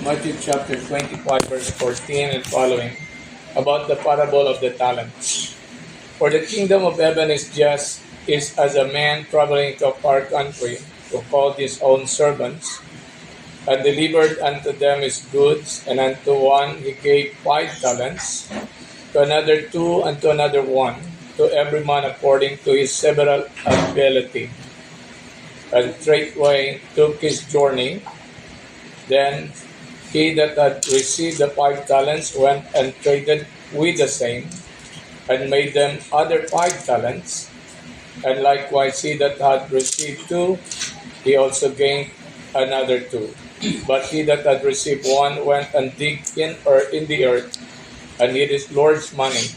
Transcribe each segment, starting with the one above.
Matthew chapter 25, verse 14 and following, about the parable of the talents. For the kingdom of heaven is as a man traveling to a far country, who called his own servants, and delivered unto them his goods, and unto one he gave 5 talents, to another 2, and to another 1, to every man according to his several ability. And straightway took his journey. Then he that had received the 5 talents went and traded with the same, and made them other 5 talents. And likewise he that had received 2, he also gained another 2. But he that had received 1 went and digged in the earth, and hid his Lord's money.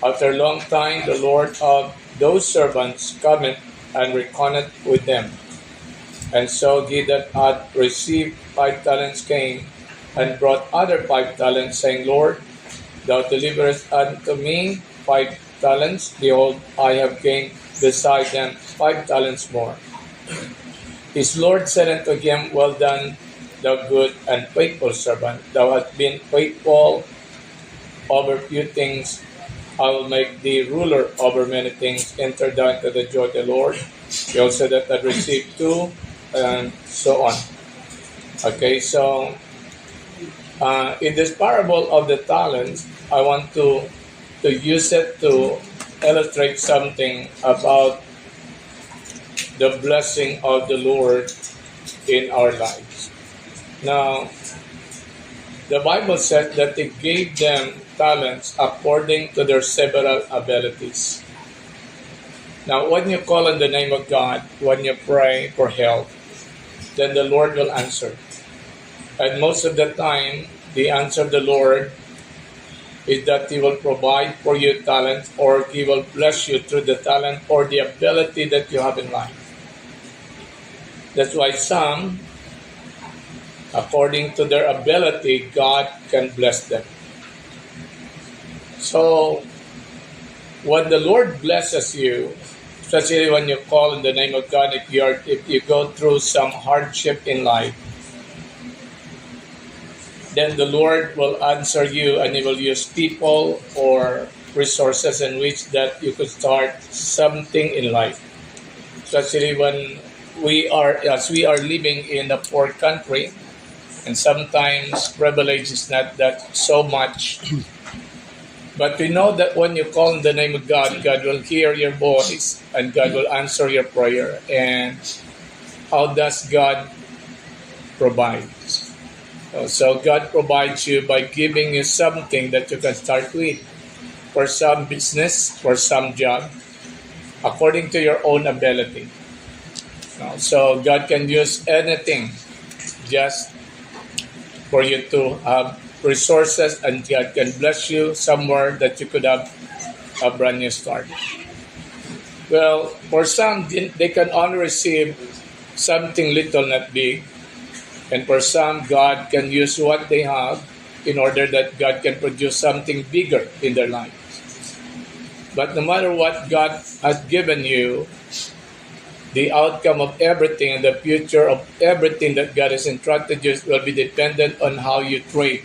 After a long time the Lord of those servants cometh and reckoneth with them. And so he that had received 5 talents came, and brought other 5 talents, saying, Lord, thou deliverest unto me 5 talents. Behold, I have gained beside them 5 talents more. His Lord said unto him, Well done, thou good and faithful servant. Thou hast been faithful over few things, I will make thee ruler over many things. Enter thou into the joy of the Lord. He also that had received 2, and so on. Okay, so in this parable of the talents, I want to use it to illustrate something about the blessing of the Lord in our lives. Now, the Bible says that He gave them talents according to their several abilities. Now, when you call on the name of God, when you pray for help, then the Lord will answer. And most of the time, the answer of the Lord is that He will provide for you talent, or He will bless you through the talent or the ability that you have in life. That's why some, according to their ability, God can bless them. So, when the Lord blesses you, especially when you call in the name of God, if you go through some hardship in life, then the Lord will answer you, and He will use people or resources in which that you could start something in life. Especially when we are living in a poor country, and sometimes privilege is not that so much. But we know that when you call in the name of God, God will hear your voice, and God will answer your prayer. And how does God provide? So God provides you by giving you something that you can start with. For some business, for some job, according to your own ability. So God can use anything just for you to have resources, and God can bless you somewhere that you could have a brand new start. Well, for some, they can only receive something little, not big. And for some, God can use what they have in order that God can produce something bigger in their lives. But no matter what God has given you, the outcome of everything and the future of everything that God has entrusted you will be dependent on how you trade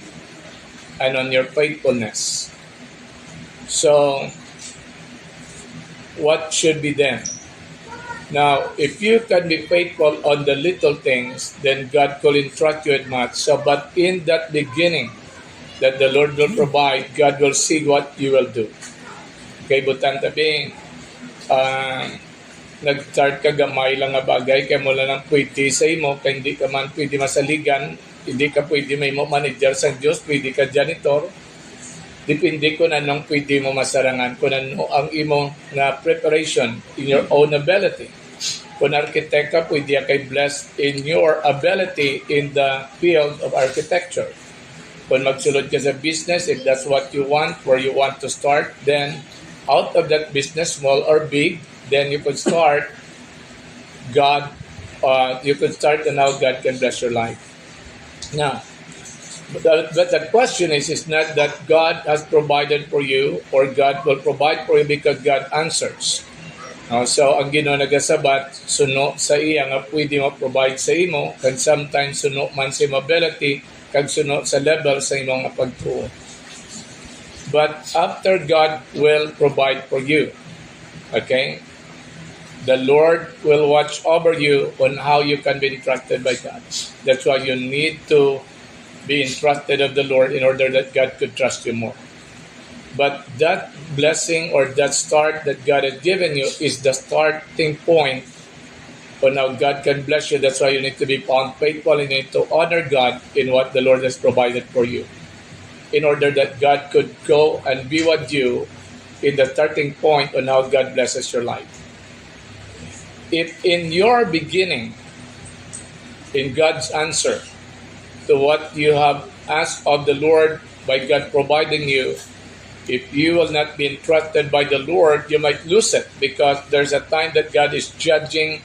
and on your faithfulness. So, what should be then? Now, if you can be faithful on the little things, then God will entrust you with much. So, but in that beginning that the Lord will provide, God will see what you will do. Okay, butang tabi, nag-start ka gamay lang nga bagay, kaya mo lang ang pwede sa imo, kaya hindi ka man pwede masaligan, hindi ka pwede may mo manager sa Diyos, pwede ka janitor, depende ko na nung pwede mo masarangan, kung ano ang imo na preparation in your own ability. Kung architect ka, pwede kay blessed in your ability in the field of architecture. Kung magsulod ka sa business, if that's what you want, where you want to start, then out of that business, small or big, then you could start and now God can bless your life. Now, but the question is not that God has provided for you or God will provide for you because God answers. So, ang Ginoo nagasabat, suno sa iya nga pwede mo provide sa imo, and sometimes suno man sa imo ability, kag sunod sa level sa imong pagtuo. But after God will provide for you. Okay? The Lord will watch over you on how you can be entrusted by God. That's why you need to be entrusted of the Lord in order that God could trust you more. But that blessing or that start that God has given you is the starting point on how God can bless you. That's why you need to be found faithful and you need to honor God in what the Lord has provided for you, in order that God could go and be with you in the starting point on how God blesses your life. If in your beginning, in God's answer to what you have asked of the Lord by God providing you, if you will not be entrusted by the Lord, you might lose it, because there's a time that God is judging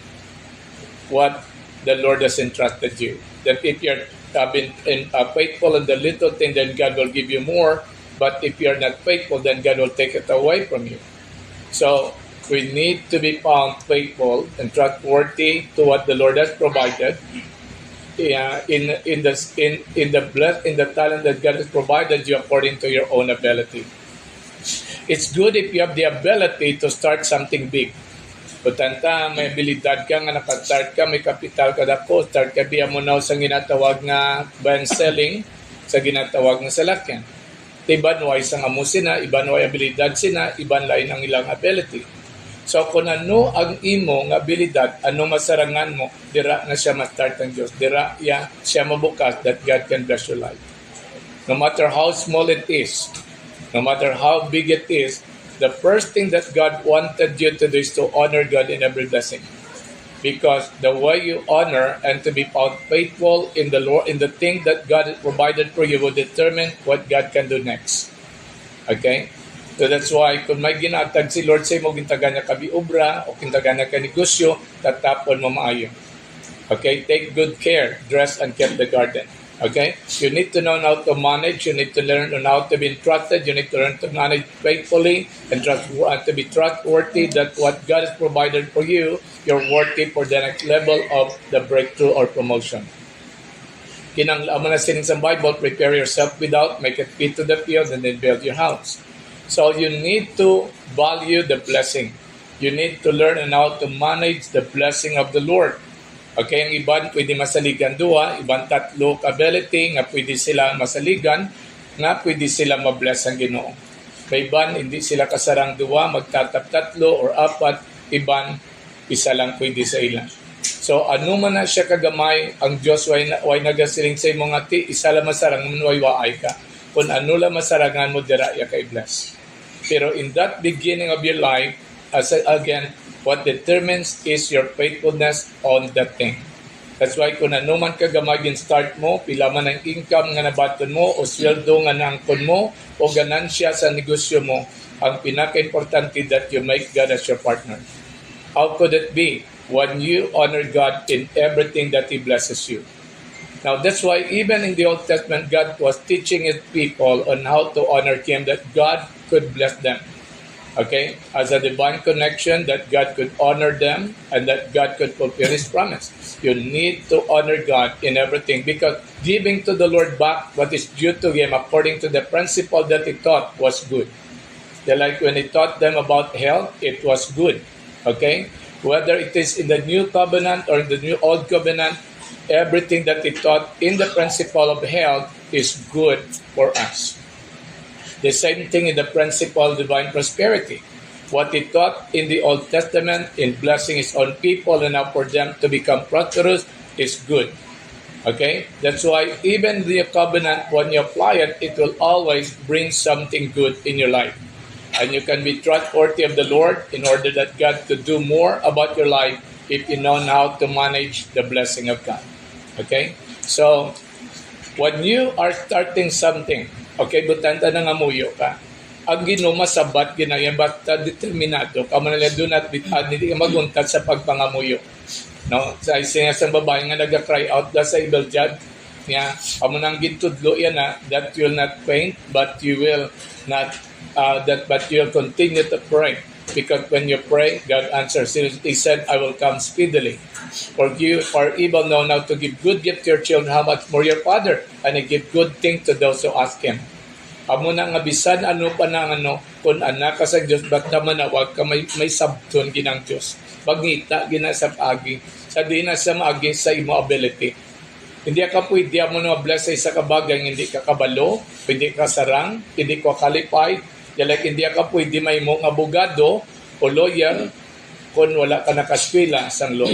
what the Lord has entrusted you. That if you're been faithful in the little thing, then God will give you more. But if you're not faithful, then God will take it away from you. So we need to be found faithful and trustworthy to what the Lord has provided. In the talent that God has provided you according to your own ability. It's good if you have the ability to start something big. Butanta, may abilidad ka nga nakastart ka, may kapital ka dako, start ka biya mo na sa ginatawag nga buy and selling, sa ginatawag nga salakyan. Iban way sa nga mo sina, iban way abilidad sina, iban lain ang ilang ability. So kung ano ang imo nga abilidad, ano masarangan mo, dira na siya ma-start ng Diyos. Dira siya mabukas that God can bless your life. No matter how small it is, no matter how big it is, the first thing that God wanted you to do is to honor God in every blessing. Because the way you honor and to be found faithful in the Lord, in the thing that God has provided for you, will determine what God can do next. Okay? So that's why kung may ginatag si Lord sa imo, gintaga niya ka biobra o gintaga niya ka negosyo, tatapon mo maayo. Okay? Take good care, dress and keep the garden. Okay? You need to know how to manage, you need to learn on how to be trusted, you need to learn to manage faithfully and to be trustworthy that what God has provided for you, you're worthy for the next level of the breakthrough or promotion. Kinanglaman na sining sa Bible, prepare yourself without, make it fit to the field, and then build your house. So you need to value the blessing. You need to learn on how to manage the blessing of the Lord. Okay, ang iban pwede masaligan duha, iban tatlo ability nga pwede sila masaligan, nga pwede sila mabless ang Ginoo. May iban hindi sila kasarang duha, magtatap tatlo or apat, iban isa lang pwede sa ilan. So ano man na siya kagamay, ang Diyos way nagasiling sa imong ati, isa lang masarang way waay ka. Kung ano lang masarangan mo, dira ya kay bless. Pero in that beginning of your life, again, what determines is your faithfulness on that thing. That's why kung ano man kagamay yung start mo, pila man ang income nga nabaton mo, o sweldo nga naangkon mo, o ganansya sa negosyo mo, ang pinaka-importante that you make God as your partner. How could it be when you honor God in everything that He blesses you? Now, that's why even in the Old Testament, God was teaching His people on how to honor Him, that God could bless them. Okay? As a divine connection, that God could honor them and that God could fulfill His promise. You need to honor God in everything, because giving to the Lord back what is due to Him according to the principle that He taught was good. Like when He taught them about health, it was good. Okay? Whether it is in the New Covenant or in the New Old Covenant, everything that He taught in the principle of health is good for us. The same thing in the principle of divine prosperity. What He taught in the Old Testament in blessing His own people and now for them to become prosperous is good. Okay? That's why even the covenant, when you apply it, it will always bring something good in your life. And you can be trustworthy of the Lord in order that God could do more about your life if you know how to manage the blessing of God. Okay? So, when you are starting something, okay, butanta na nga muyo ka, ang Ginoo masabat ginaya basta determinado ka man doon at hindi ka maguntad sa pagpangamuyo. No, sa isang babae nga nag-cry out da sa evil judge niya, amo nang gitudlo yan na that you will not faint but you will not but you will continue to pray. Because when you pray, God answers. He said, I will come speedily. For you are able now to give good gift to your children, how much more your Father, and He give good things to those who ask Him. Amo na nga bisan ano pa na kung anak ka sa Diyos, ba't naman na wag ka may sabton ginang Diyos. Pagngita, gina sa agi. Sa di na sa maagi sa imo ability. Hindi ka pwede mo na bless sa isa kabagay, hindi ka kabalo, hindi ka sarang, hindi ka qualified, like hindi ka pwede may mong abogado o lawyer kung wala ka nakaskwela sa law.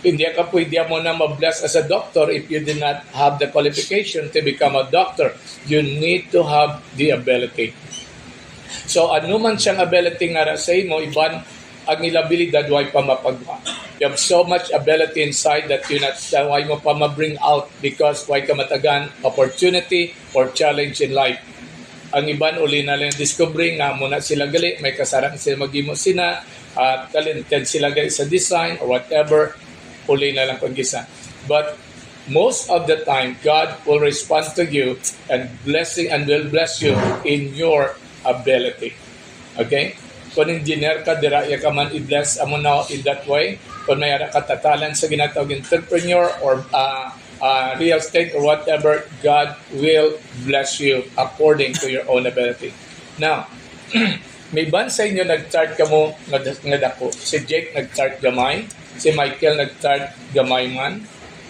Hindi ka pwede mo na ma-bless as a doctor if you did not have the qualification to become a doctor. You need to have the ability. So ano man siyang ability nga sa imo, iban ang ilabilidad way pa mapagwa. You have so much ability inside that you not why mo pa ma-bring out because why ka matagan opportunity or challenge in life. Ang iban uli na lang discover nga muna sila gali, may kasarang sila magimo sina, talented sila gali sa design or whatever, uli na lang kung gisa. But most of the time, God will respond to you and will bless you in your ability. Okay? Kung engineer ka, diraya ka man i-bless amo na in that way. Kung may ara katatalan sa ginatawag entrepreneur or real estate or whatever, God will bless you according to your own ability. Now, may ban sa inyo nag-start ka mo nga dako. Si Jake nag-start gamay. Si Michael nag-start gamay man.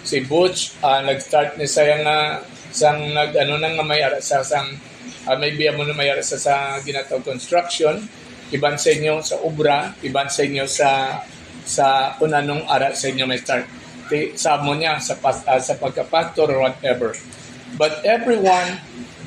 Si Butch nag-start ni sayang sang nga may ara sa maybe mo na may ara sa ginatawag construction. Iban sa inyo sa obra, iban sa inyo sa kung anong ara sa inyo may start. Sa mo niya sa pagka-pastor or whatever. But everyone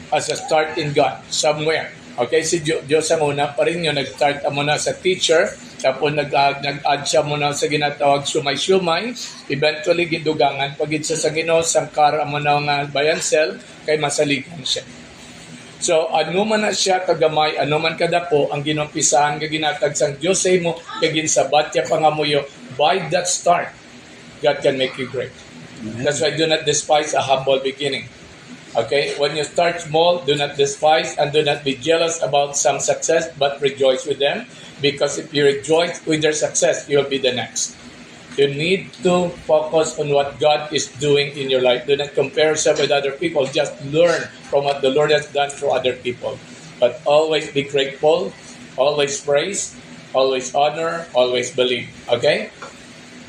has a start in God somewhere. Okay, si Diyos ang una pa rin yun, nag-start mo na sa teacher, tapos nag-add siya mo na sa ginatawag sumay-sumay, eventually gidugangan, pagid sa Ginoo sangkara mo na nga bayansel, kay masaligan siya. So, ano man na siya kagamay, ano man kadako, ang ginumpisahan, kaginatag sang Diyos sa imo, kagin sabat niya pangamuyo, by that start, God can make you great. That's why do not despise a humble beginning. Okay? When you start small, do not despise and do not be jealous about some success, but rejoice with them. Because if you rejoice with their success, you'll be the next. You need to focus on what God is doing in your life. Do not compare yourself with other people. Just learn from what the Lord has done through other people. But always be grateful, always praise, always honor, always believe. Okay?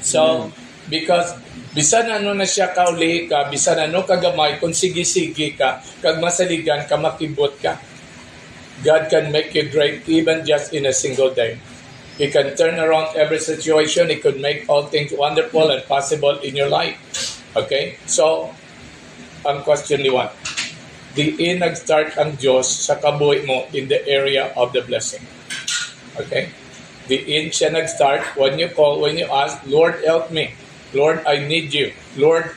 So, because bisan ano na siya kauli ka, bisan ano kagamay, kung sige-sige ka, kag masaligan ka, makibot ka, God can make you great even just in a single day. He can turn around every situation. He could make all things wonderful and possible in your life. Okay? So, ang question ni Juan, diin nag-start ang Diyos sa kabuhi mo in the area of the blessing. Okay? Diin siya nag-start when you call, when you ask, Lord, help me. Lord, I need you. Lord,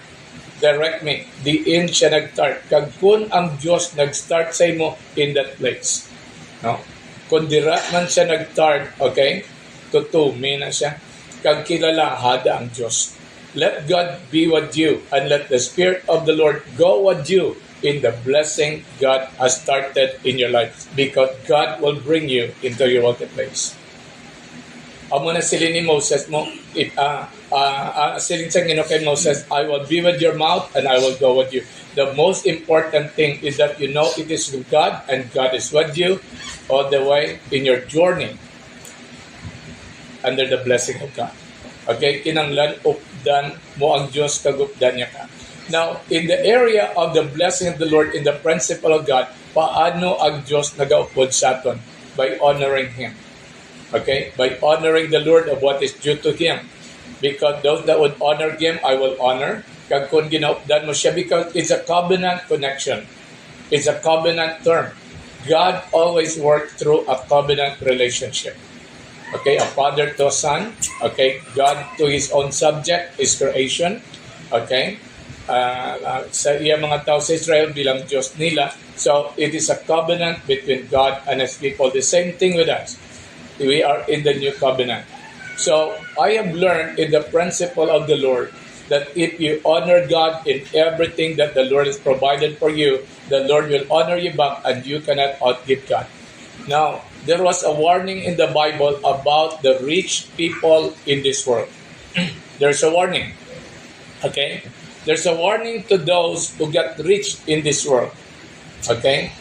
direct me. Diin siya nag-start. Kag kun ang Diyos nag-start sa imo in that place. No? Kung dira man siya nag-start, okay? Tutumi na siya. Kag kilala hada ang Diyos. Let God be with you and let the Spirit of the Lord go with you in the blessing God has started in your life because God will bring you into your marketplace. Amo na silin ni Moses mo, silin sa Ginoo kay Moses, I will be with your mouth and I will go with you. The most important thing is that you know it is with God and God is with you all the way in your journey under the blessing of God. Okay? Kinanglan updan mo ang Diyos kagupdan niya ka. Now, in the area of the blessing of the Lord, in the principle of God, paano ang Diyos nagaupod sa aton? By honoring Him. Okay? By honoring the Lord of what is due to Him. Because those that would honor Him, I will honor. Kag kung ginaupdan mo siya, because it's a covenant connection. It's a covenant term. God always works through a covenant relationship. Okay, a father to a son. Okay, God to His own subject, His creation. Okay, sa iya mga tao sa Israel bilang Diyos nila. So, it is a covenant between God and His people. The same thing with us. We are in the new covenant. So, I have learned in the principle of the Lord that if you honor God in everything that the Lord has provided for you, the Lord will honor you back and you cannot outgive God. Now, there was a warning in the Bible about the rich people in this world. There's a warning. Okay? There's a warning to those who get rich in this world. Okay?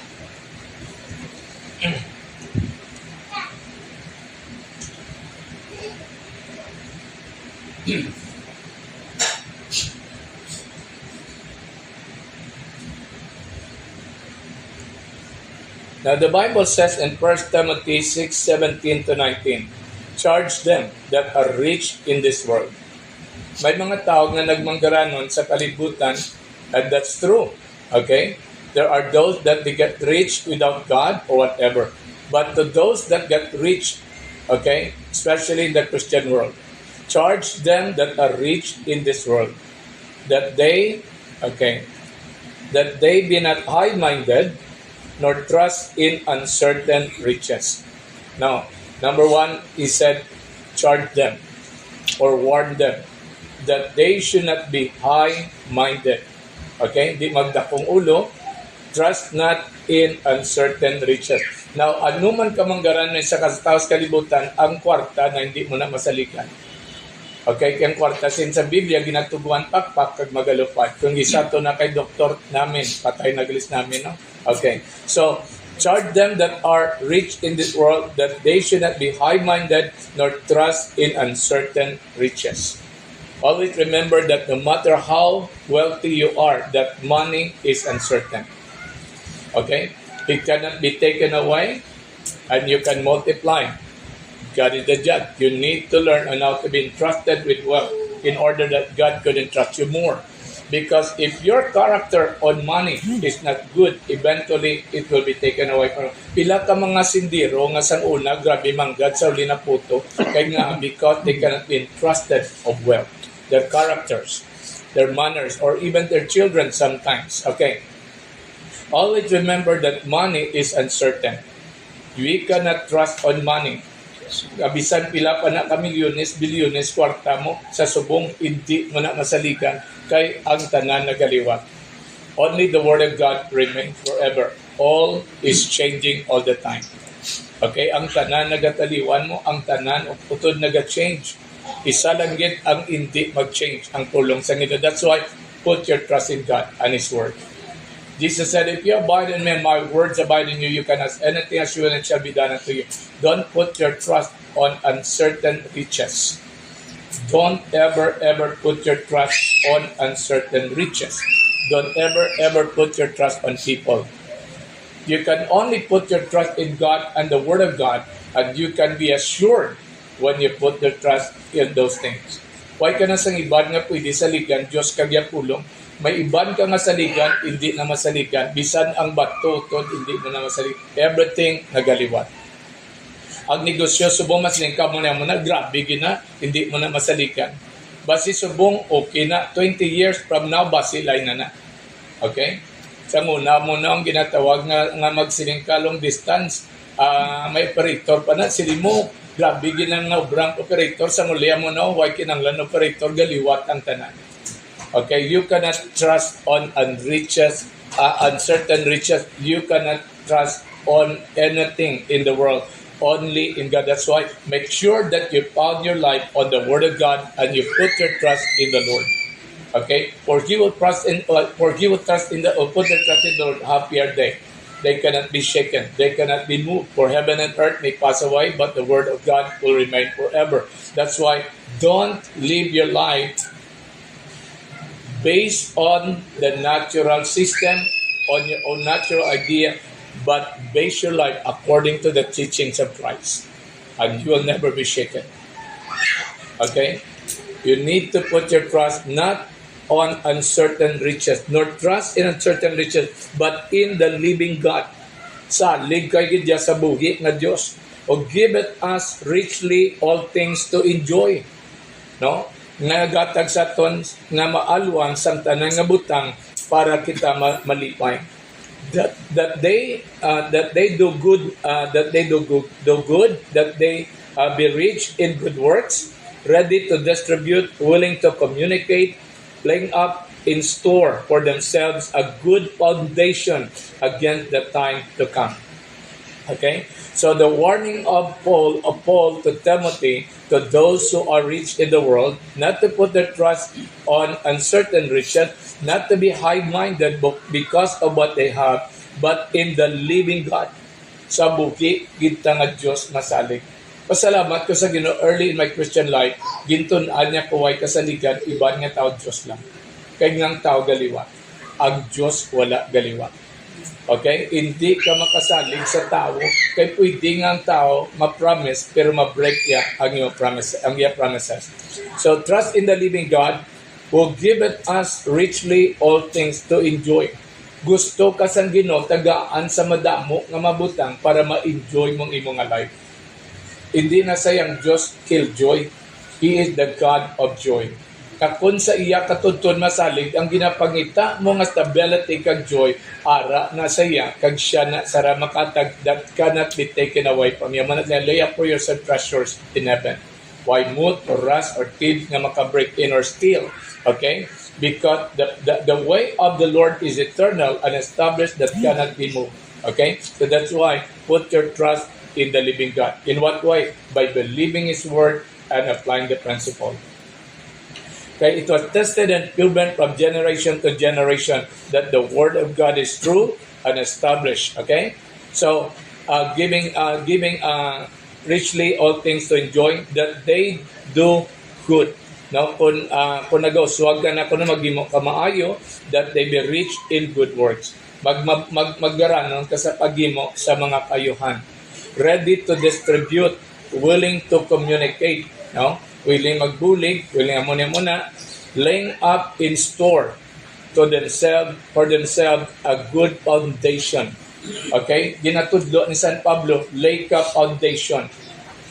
Now the Bible says in 1 Timothy 6:17 to 19, charge them that are rich in this world. May mga tao na nagmanggaranon sa kalibutan, and that's true. Okay? There are those that they get rich without God or whatever. But to those that get rich, okay, especially in the Christian world, charge them that are rich in this world, that they be not high-minded, nor trust in uncertain riches. Now, number one, he said, charge them or warn them that they should not be high-minded. Okay? Di magdakong ulo, trust not in uncertain riches. Now, ano man kamanggaran sa taos kalibutan, ang kwarta na hindi mo na masalikan. Okay, kaya kwarta sin sa Biblia, ginatuguan pakpak kag magalupad. Kung gisato na kay doktor namin, patay naglis namin, no? Okay, so, charge them that are rich in this world that they should not be high-minded nor trust in uncertain riches. Always remember that no matter how wealthy you are, that money is uncertain. Okay? It cannot be taken away and you can multiply. God is the judge. You need to learn on how to be entrusted with wealth in order that God could entrust you more. Because if your character on money is not good, eventually it will be taken away from you. Pila ka mga sindiro nga sang una, grabe manggad sa uli na puto, kaya nga because they cannot be entrusted of wealth. Their characters, their manners, or even their children sometimes. Okay. Always remember that money is uncertain. We cannot trust on money. Abisan pila pa na ka milyones, bilyones, kwarta mo, sa subong hindi mo na masalikan kay ang tanan nagaliwat. Only the Word of God remains forever. All is changing all the time. Okay, ang tanan nagataliwan mo, ang tanan o putod naga-change. Isa lang yun ang hindi mag-change, ang tulong sa Ginoo. That's why put your trust in God and His Word. Jesus said, if you abide in me and my words abide in you, you can ask anything as you will and it shall be done unto you. Don't put your trust on uncertain riches. Don't ever put your trust on uncertain riches. Don't ever put your trust on people. You can only put your trust in God and the Word of God, and you can be assured when you put your trust in those things. Why ka na sang iban nga pwede saligan, Diyos kagya pulong, may iban ka nga saligan, hindi na masaligan. Bisan ang bato, hindi mo na masaligan. Everything nagaliwat. Ang negosyo, subong masaling ka mo na, grabe gina, hindi mo na masaligan. Basi subong, okay na. 20 years from now, basi lay na. Okay? Sa muna ang ginatawag nga magsiling ka long distance. May operator pa na, sili mo, grabe gina nga obrang operator. Sa muliya mo na, why kinanglan operator, galiwat ang tanan. Okay, you cannot trust on uncertain riches. You cannot trust on anything in the world. Only in God. That's why make sure that you found your life on the Word of God and you put your trust in the Lord. Okay, for He will trust in put your trust in the Lord. Happy are they. They cannot be shaken. They cannot be moved. For heaven and earth may pass away, but the Word of God will remain forever. That's why don't live your life based on the natural system, on your own natural idea, but base your life according to the teachings of Christ. And you will never be shaken. Okay? You need to put your trust not on uncertain riches, nor trust in uncertain riches, but in the living God. Salig kay gidya sa buhi nga Dios, o giveth us richly all things to enjoy. No? Nagatag sa ton nga maalwang sang tanan nga butang para kita malipay. That they do good, that they be rich in good works, ready to distribute, willing to communicate, laying up in store for themselves a good foundation against the time to come. Okay? So the warning of Paul to Timothy, to those who are rich in the world, not to put their trust on uncertain riches, not to be high-minded because of what they have, but in the living God. Sa buki, kita nga Diyos masalig. Pasalamat ko sa Ginoo early in my Christian life, gintunaan niya kuway kasaligan, iban nga tao Diyos lang. Kaya ngang tao galiwa. Ang Diyos wala galiwa. Okay? Hindi ka makasalig sa tao, kaya pwede nga ang tao ma-promise, pero ma-break niya ang iyong promises. So, trust in the living God who giveth us richly all things to enjoy. Gusto ka sang Ginoo tagaan sa madamo nga mabutang para ma-enjoy mong imong life. Hindi na sayang Diyos killjoy. He is the God of joy. Kakun sa iya katudtod masalig, ang ginapangita mo nga stability kag joy, ara na sa iya, kag siya na sara makatag, that cannot be taken away from you. Manat na lay up for yourself treasures in heaven. Why moth or rust or thieves nga makabreak in or steal? Okay? Because the way of the Lord is eternal and established that cannot be moved. Okay? So that's why put your trust in the living God. In what way? By believing His word and applying the principle. Okay, it was tested and proven from generation to generation that the word of God is true and established. Okay, so giving richly all things to enjoy, that they do good. Now, kung nag-uswag ka na kung magimo ka maayo, that they be rich in good works. Maggaranon ka sa pagimo sa mga kayuhan. Ready to distribute, willing to communicate, no? Willing magbulig, willing muna, laying up in store for themselves a good foundation. Okay? Ginatudlo ni San Pablo, lay ka foundation.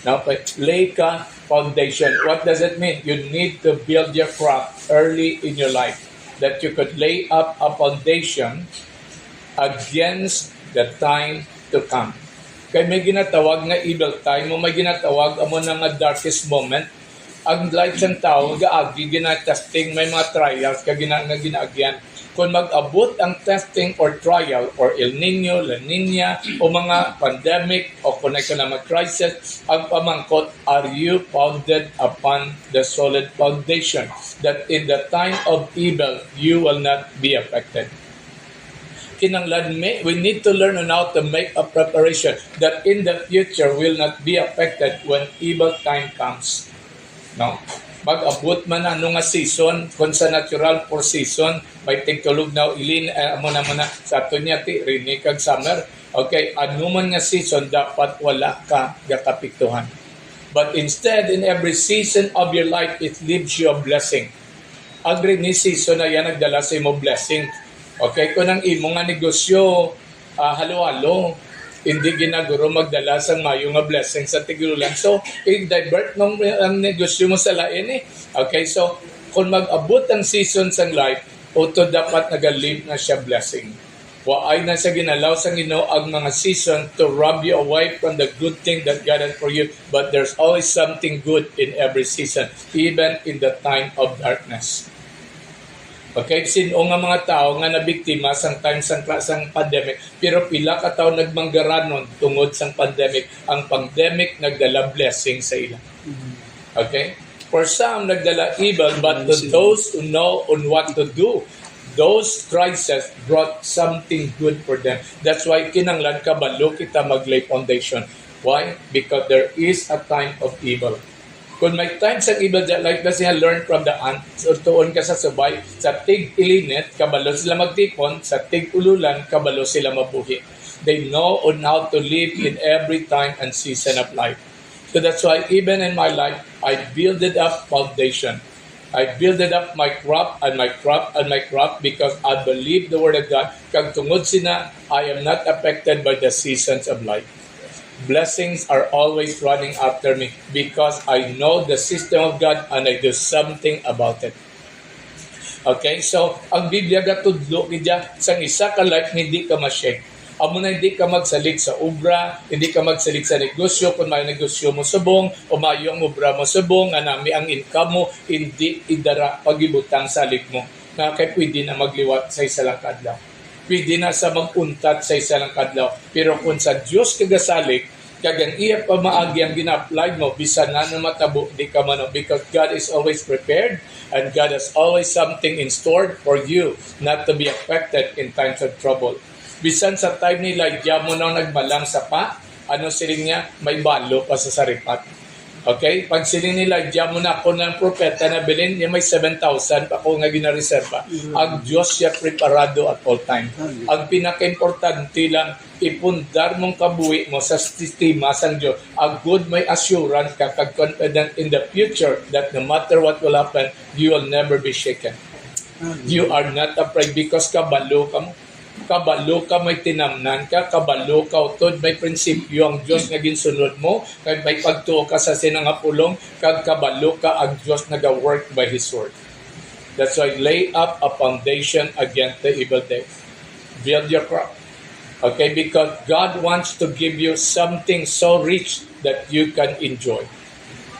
Now, lay ka foundation. What does it mean? You need to build your craft early in your life, that you could lay up a foundation against the time to come. Kaya may ginatawag nga evil time mo, may ginatawag mo na nga darkest moment. Ang life ng tao, gaagi, ginatesting, may mga trials, ginaagyan. Kung mag-abot ang testing or trial or El Nino, La Nina, o mga pandemic, o kung economic crisis, ang pamangkot, are you founded upon the solid foundation, that in the time of evil, you will not be affected. Kinanglan we need to learn on how to make a preparation that in the future will not be affected when evil time comes. No? Mag-abot man ano nga season, kung sa natural for season, may tigtulog na ilin, muna sa ato niya ti, rinig kag summer. Okay, ano man nga season, dapat wala ka gakapiktuhan. But instead, in every season of your life, it leaves you a blessing. Ang rainy season na yan, nagdala sa imo blessing. Okay, kung ang imo nga negosyo, halo-halo, hindi ginaguro magdala sa mayo nga blessing sa tigululan. So, i-divert nung ang negosyo mo sa lain eh. Okay, so, kung mag-abot ang season sa life, auto dapat nag-live na siya blessing. Waay na siya ginalaw sa Ginoo ang mga season to rob you away from the good thing that God has for you. But there's always something good in every season, even in the time of darkness. Okay, sino nga mga tao nga nabiktima sang time sang pandemic, pero pila ka tao nagmanggaranon tungod sang pandemic. Ang pandemic nagdala blessing sa ila. Okay? For some, nagdala evil, but to those who know on what to do, those crises brought something good for them. That's why kinanglan kabalo kita maglay foundation. Why? Because there is a time of evil. Kung may times ang evil like na siya learn from the ant, so tuon ka sa subay, sa tig-ilinit, kabalo sila magtipon, sa tig-ululan, kabalo sila mabuhi. They know on how to live in every time and season of life. So that's why even in my life, I builded up foundation. I builded up my crop and my crop and my crop because I believe the Word of God. Kag tungod sina, I am not affected by the seasons of life. Blessings are always running after me because I know the system of God and I do something about it. Okay, so ang Biblia gatudlo gidya sang isa ka life hindi ka ma-shake. Amo na hindi ka magsalig sa obra, hindi ka magsalig sa negosyo, kung may negosyo mo subong, o mayo ang obra mo subong, anami ang income mo, hindi idara pagibutang salig mo. Na kay pwede na magliwat sa isa lang kadlaw. pwede na sa mag-untat sa isa lang kadlaw. Pero kung sa Dios kagasalig, kagang iya pa maagi ang gina-apply mo, bisan na matabo, di ka mano. Because God is always prepared and God has always something in store for you not to be affected in times of trouble. Bisan sa time ni Elijah mo nang nagbalang sa pa, ano siling niya? May balo pa sa saripat. Okay? Pag siling ni Elijah mo na ako ng propeta na bilin, niya may 7,000 ako nga ginareserva. Ang Diyos siya preparado at all time. Ang pinaka-importante lang, ipundar mong kabuhi mo sa sistema sang Diyos. A good may assurance ka, confident in the future that no matter what will happen, you will never be shaken. You are not afraid because kabalo ka mo. Kabalo ka, may tinamnan ka, kabalo ka, utod, may prinsipyo ang Diyos na ginsunod mo, kay may pagtuo ka sa sinangapulong, kag kabalo ka ang Diyos nag-work by His word. That's why lay up a foundation against the evil day. Build your crop. Okay, because God wants to give you something so rich that you can enjoy.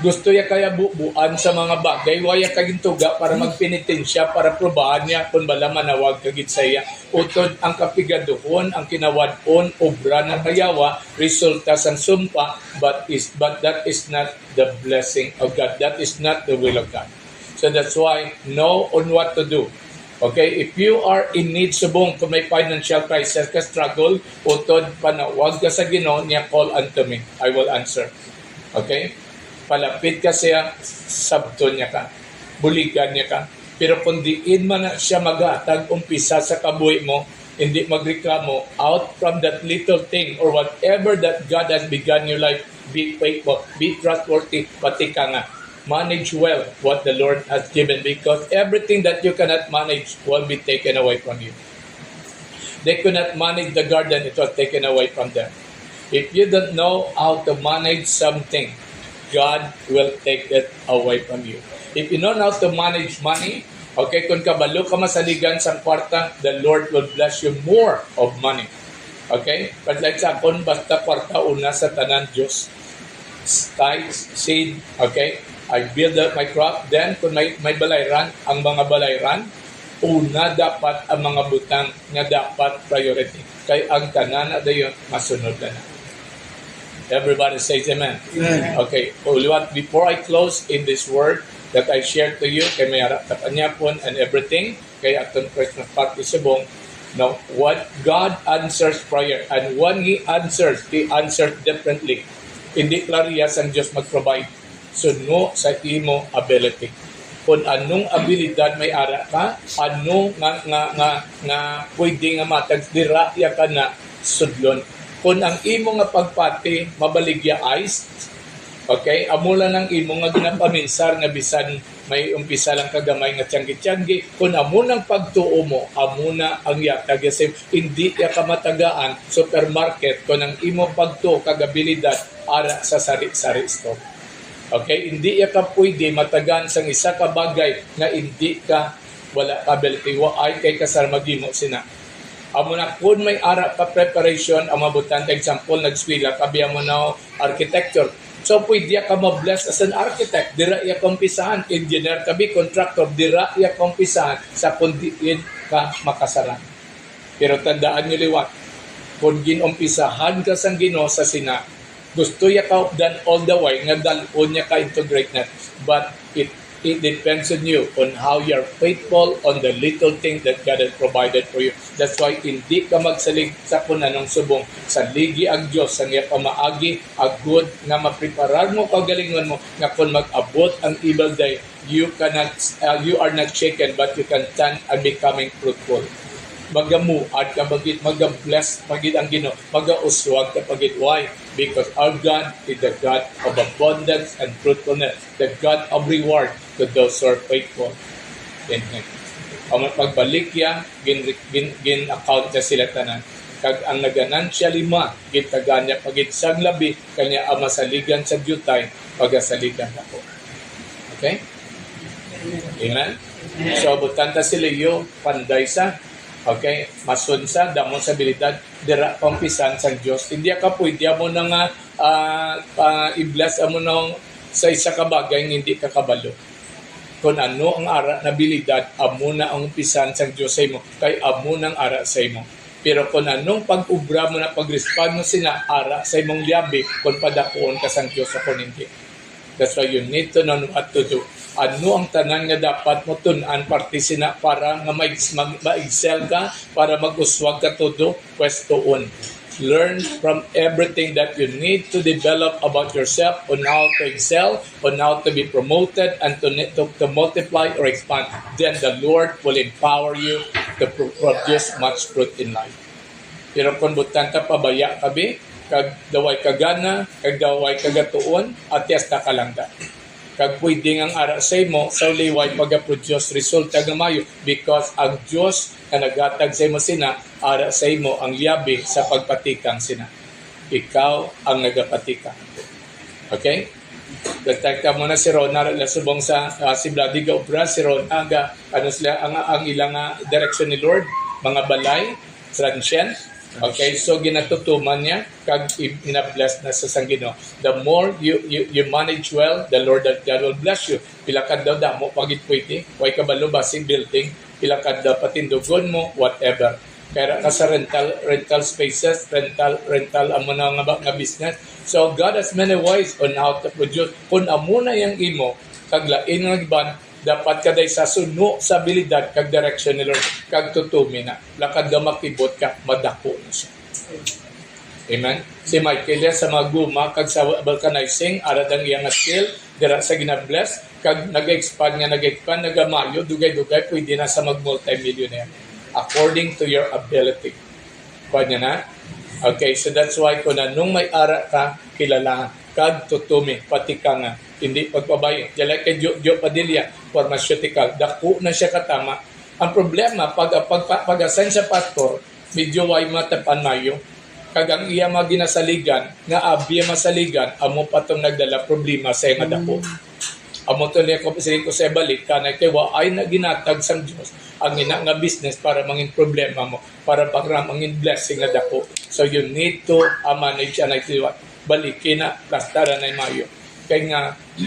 Gusto niya kaya buuan sa mga bagay, waya kagintuga para magpenitensya, para probahan niya kung bala manawag kagit sa iya. Utod ang kapigaduhon, ang kinawadon, obra ng kayawa, resulta sa sumpa, but that is not the blessing of God. That is not the will of God. So that's why, know on what to do. Okay, if you are in need subong kung may financial crisis ka, struggle, utod, panawag ka sa Ginoo niya, call unto me. I will answer. Okay? Palapit ka siya, sabton niya ka, buligan niya ka. Pero kung diin man na siya magatag umpisa sa kabuhi mo, hindi magreklamo, out from that little thing or whatever that God has begun your life, be faithful, be trustworthy, pati ka nga. Manage well what the Lord has given because everything that you cannot manage will be taken away from you. They could not manage the garden, it was taken away from them. If you don't know how to manage something, God will take it away from you. If you know how to manage money, okay, kung kabalo ka masaligan sa kwarta, the Lord will bless you more of money. Okay? But like sa akon, basta kwarta una sa tanan Diyos. Tithes, seed, okay? I build up my crop. Then, kung may balayran, ang mga balayran, una dapat ang mga butang nga dapat priority. Kaya ang tanan na dayon, masunod na na. Everybody says amen. Amen. Okay, before I close in this word that I shared to you, kay may harap tapanyapon and everything, kay atong Christmas party subong, now, what God answers prayer, and when He answers differently. Hindi klariyas ang Diyos mag-provide. Suno sa imo ability. Kung anong abilidad may ara ka, ano nga pwede nga matag, dira ya ka na sudlon. Kung ang imo nga pagpati, mabaligya ice, okay, amula ng imo nga ginapaminsar nga bisan may umpisa lang kagamay nga tiyanggi-tiyanggi, kung amunang pagtuo mo, amuna ang yatag, kasi hindi ya kamatagaan supermarket, kung ang imo pagtuo kagabilidad, ara sa sari-sari store. Okay, hindi ya ka pwede matagan sang isa ka bagay nga hindi ka wala ability, ay kay kasar magimo sina. Amo na kung may ara ka preparation, ang mabutan, example, nag-eskwela, kabiya mo na architecture. So, pwede ka ma-bless as an architect. Dira iya kumpisahan. Engineer kabi, contractor, dira iya kumpisahan sa kundiin ka makasaran. Pero tandaan nyo liwat, kung ginumpisahan ka sang Ginoo sa sina, gusto ya ka done all the way, nga dalon niya ka into greatness. But it depends on you, on how you're faithful on the little thing that God has provided for you. That's why hindi ka magsalig sa kunanong subong. Saligi ang Diyos sa niya pamaagi, agud nga mapreparar mo, kagalingon mo, nga kung mag-abot ang evil day, you are not shaken, but you can stand and becoming fruitful. Magamuad ka pagit, mag-bless pagit ang Ginoo, mag-uswag ka pagit. Why? Because our God is the God of abundance and fruitfulness, the God of reward to those who are faithful in Him. Ang pagbalik yan, gin-account na sila tanan. Kag ang naganan siya 5, gitagan niya pagit saglabi, kanya ang masaligan sa jutay, pagasaligan ako. Okay? Amen? So, butanta sila yung panday sa, okay, masunsa, damon sa abilidad, dira pampisan sa Diyos. Hindi ka pwede mo na nga i-bless mo nang sa isa ka bagay, hindi ka kabalo. kung ano ang ara na abilidad, amo na ang umpisan sa Diyos sa imo, kay amo nang ara sa imo. Pero kung anong pag-ubra mo na pag-respond mo sina, ara sa imong liabi, kung padakuon ka sa Diyos o kung hindi. That's why you need to know what to do. Ano ang tanan nga dapat mo tunan parte sina para nga ma-excel ka, para mag-uswag ka todo, pwesto on. Learn from everything that you need to develop about yourself on how to excel, on how to be promoted, and to multiply or expand. Then the Lord will empower you to produce much fruit in life. Pero kung butan ka pabaya kabi, kag daway kagana, kag daway kagatuon, at yasta ka lang da. Kag pwede ang ara sa imo, sa liway pag-produce resulta nga mayo because ang Diyos na nagatag sa imo sina, ara sa imo ang liabi sa pagpatikang sina. Ikaw ang nagapatikang. Okay? Detekta mo na si Rona, lasubong sa si Bloody Gaubra, si Rona, ano sila, ang ilang direction ni Lord, mga balay, transient. Okay, so ginatutuman niya kag ina-bless na sa Sangino. The more you manage well, the Lord God will bless you. Pila kad daw damo pagit pwede, way kabalo basing building, pila kad daw patindugon mo, whatever. Kaya ka sa rental spaces, rental amo na nga business. So God has many ways on how to produce. Kung amo na yang imo, kag lain nga giban, dapat kaday sa suno sa abilidad kag direction ni Lord kag tutumi na lakad ga makibot ka madako na siya. Amen. Si Michael yan sa mga guma kag sa vulcanizing aradang iyang skill dira sa gina-bless kag nag-expand nagamayo dugay-dugay pwede na sa mag-multi-millionaire according to your ability. Pwede na? Okay, so that's why kung anong may ara ka kilala kag tutumi pati ka nga hindi pagpabayo. Diyan kay Joe Padilla, pharmaceutical. Dako na siya katama. Ang problema, pag-assign sa pastor, medyo way matapan mayo. Kagang iya maginasaligan, nga abiya masaligan, amo pa itong nagdala problema sa nga dako. Amo to niya ko sa balik, kanay kay ay na ginatag sa Diyos ang ina nga business para mangin problema mo, para mangin blessing nga dako. So you need to manage and balikin na, plastara na mayo. Kaya nga,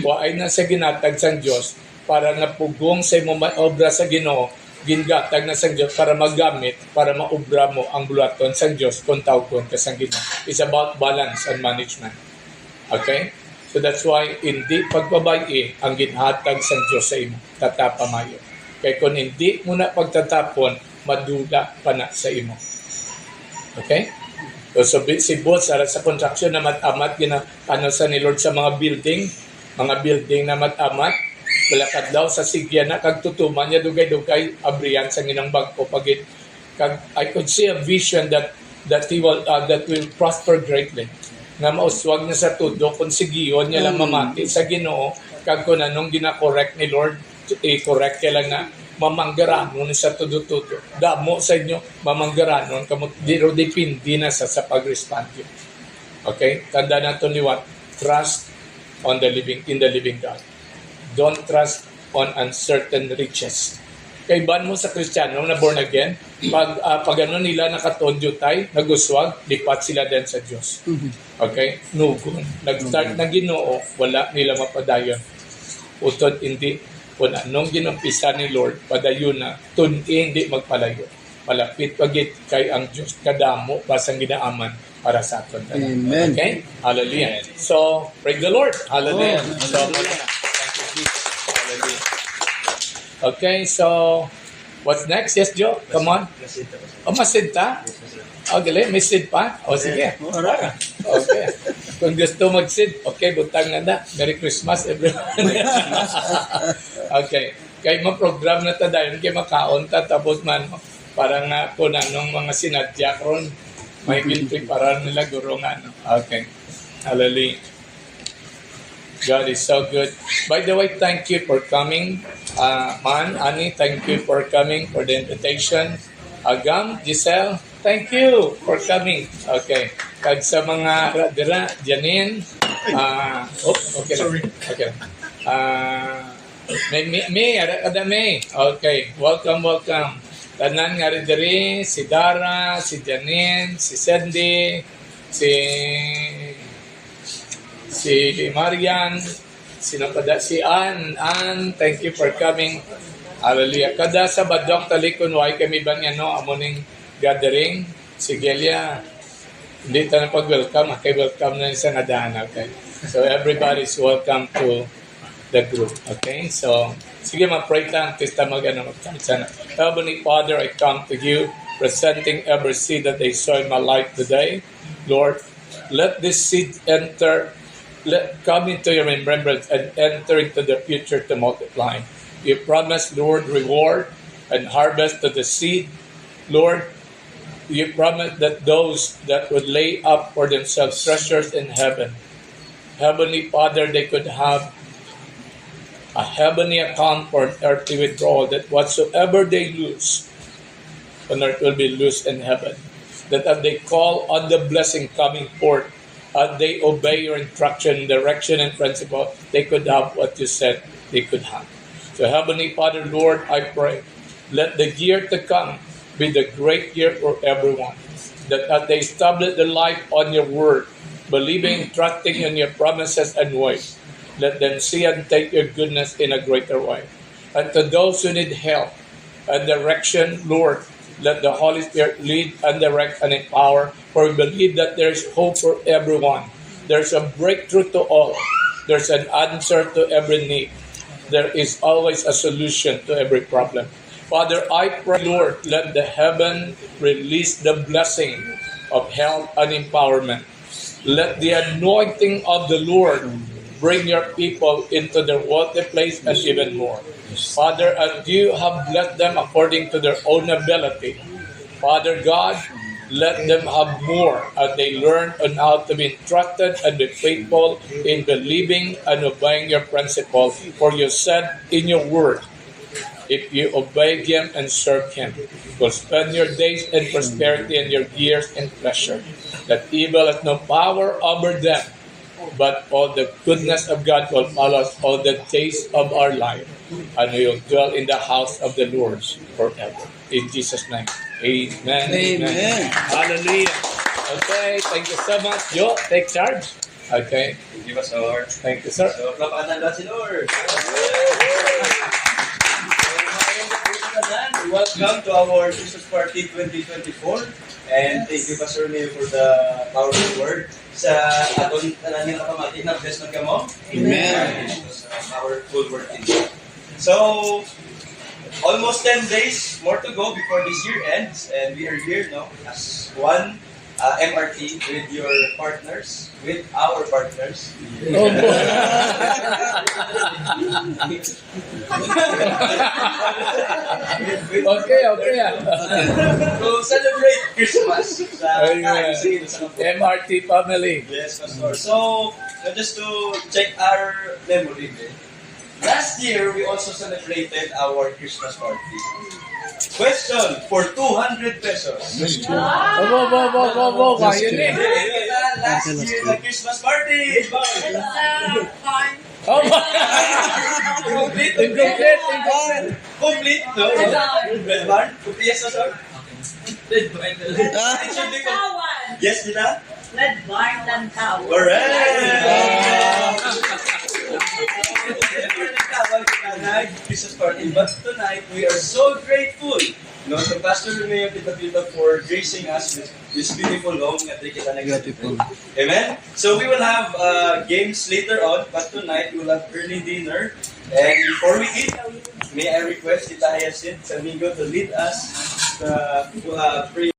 waay na sa ginatag sa Diyos para napugong sa imo obra sa Ginoo, gingatag na sa Diyos para magamit, para maubra mo ang bulaton sa Diyos kung tawgon ka sa Ginoo. It's about balance and management. Okay? So that's why, hindi pagbabayi ang ginhatag sa Diyos sa imo. Tatapa mayo. Kaya kung hindi mo na pagtatapon, madula pa na sa imo. Okay? So si boss sa construction na matamat sa ni Lord sa mga building na matamat balakad daw sa sigya na kag tutuman niya dugay-dugay abriyan sa nginang bangko pagit kag I could see a vision that will prosper greatly nga mauswag na sa tudo kung sigiyon niya lang mamati sa Ginoo kag kun anong gina-correct ni Lord i-correct kaya lang na mamanggaranon sa tudo-tudo. Damo sa inyo, mamanggaranon, diro depindi na sa pag-respond yun. Okay? Tanda natin liwat, trust in the living God. Don't trust on uncertain riches. Kay ban mo sa Kristiyano na born again, pag ano nila nakatondyo tay, naguswag, lipat sila din sa Diyos. Okay? Nugon. Nag-start na Ginoo, wala nila mapadayon. Utod hindi. Kung anong ginumpisa ni Lord, padayon na, tuning di magpalayo. Malapit pagit kay ang Diyos, kadamo, basang ginaaman para sa atin. Amen. Okay? Hallelujah. So, praise the Lord. Hallelujah. So, thank you, Jesus. Hallelujah. Okay, so, what's next? Yes, Joe? Come on. Masinta? Okay, may seed pa? O, sige. Okay. Kung gusto mag-seed, okay, butang na na. Merry Christmas, everyone. Okay. Kaya ma-program na ta dahil kaya makaon ta, tapos man, parang kung anong mga sinadya ron, may ginpreparan nila guro nga. Okay. Hallelujah. God is so good. By the way, thank you for coming. Ani, thank you for coming for the invitation. Agam, Giselle, thank you for coming. Okay. Kag sa mga dira, Janine, okay lang. Okay lang. May, ada May. Okay. Welcome. Tanan nga rin diri, si Dara, si Janine, si Sandy, si Marian, Sino kada? Si Ann. Ann, thank you for coming. Hallelujah. Kada sa badok talikon, why kami ba niya, no? Amuning gathering. Si Gelia, hindi tayo pag-welcome. Okay, welcome na sa nadaan. Okay. So, everybody's welcome to the group. Okay? So, sige, mag-pray lang. Tista mag-come sana. Heavenly Father, I come to you, presenting every seed that they sow in my life today. Lord, let this seed come into your remembrance and enter into the future to multiply. You promise, Lord, reward and harvest to the seed. Lord, you promise that those that would lay up for themselves treasures in heaven, Heavenly Father, they could have a heavenly account for an earthly withdrawal, that whatsoever they lose on earth will be loose in heaven. That as they call on the blessing coming forth, as they obey your instruction, direction, and principle, they could have what you said they could have. So Heavenly Father, Lord, I pray, let the year to come be the great year for everyone. That as they establish their life on your word, believing, trusting in your promises and ways, let them see and take your goodness in a greater way. And to those who need help and direction, Lord, let the Holy Spirit lead and direct and empower, for we believe that there is hope for everyone. There's a breakthrough to all. There's an answer to every need. There is always a solution to every problem. Father, I pray, Lord, let the heaven release the blessing of health and empowerment. Let the anointing of the Lord bring your people into their wealthy place and even more. Father, as you have blessed them according to their own ability, Father God, let them have more as they learn on how to be entrusted and be faithful in believing and obeying your principles. For you said in your word, if you obey him and serve him, you'll spend your days in prosperity and your years in pleasure. That evil has no power over them, but all the goodness of God will follow us all the days of our life, and we will dwell in the house of the Lord forever. In Jesus' name, amen. Amen. Hallelujah. Okay, thank you so much. Joe, take charge. Okay, Thank you, Pastor. thank you, sir. So, plakatan ba si Lord? Welcome to our Christmas Party 2024. And thank you, Pastor Neil, for the powerful word. Sa aton tanan nga kapamati, na-bless man ka mo. Amen. It was a powerful word indeed. So, almost 10 days more to go before this year ends. And we are here now as one MRT with your partners, with our partners. Oh, boy. Okay. To celebrate Christmas sa Amen. MRT family. Yes, Pastor. So, just to check our memory, last year we also celebrated our Christmas party. Question for 200 pesos. Kaya ni. Last year na Christmas party. Oh, Complete. Complete, no? Red barn? Yes, sir. It should be complete. Yes, Dina? Red Barn Tantaw. Christmas party. But tonight, we are so grateful, to Pastor Romeo Pitapita for gracing us with this beautiful home that they can Beautiful. Amen? So we will have games later on, but tonight we will have early dinner. And before we eat, may I request Tita Hyacinth Samigo to lead us to pray.